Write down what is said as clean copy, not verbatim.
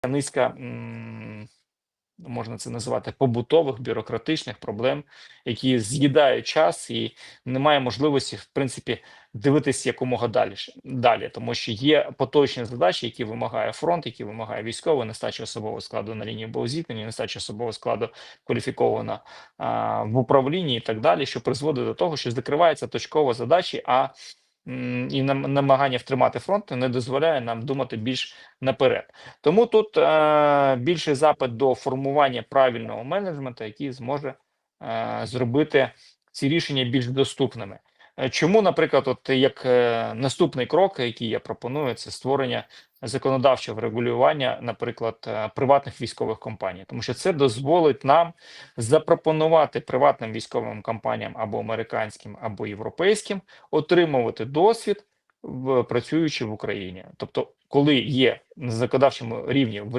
низка, можна це називати побутових бюрократичних проблем, які з'їдають час і немає можливості, в принципі, дивитися якомога далі, тому що є поточні задачі, які вимагає фронт, які вимагає військовий, нестача особового складу на лінії боєзіткнення, нестача особового складу кваліфікована в управлінні і так далі, що призводить до того, що закриваються точково задачі, і намагання втримати фронт не дозволяє нам думати більш наперед. Тому тут більший запит до формування правильного менеджменту, який зможе зробити ці рішення більш доступними. Чому, наприклад, от як наступний крок, який я пропоную, це створення законодавчого регулювання, наприклад, приватних військових компаній, тому що це дозволить нам запропонувати приватним військовим компаніям або американським, або європейським отримувати досвід, працюючи в Україні. Тобто, коли є на законодавчому рівні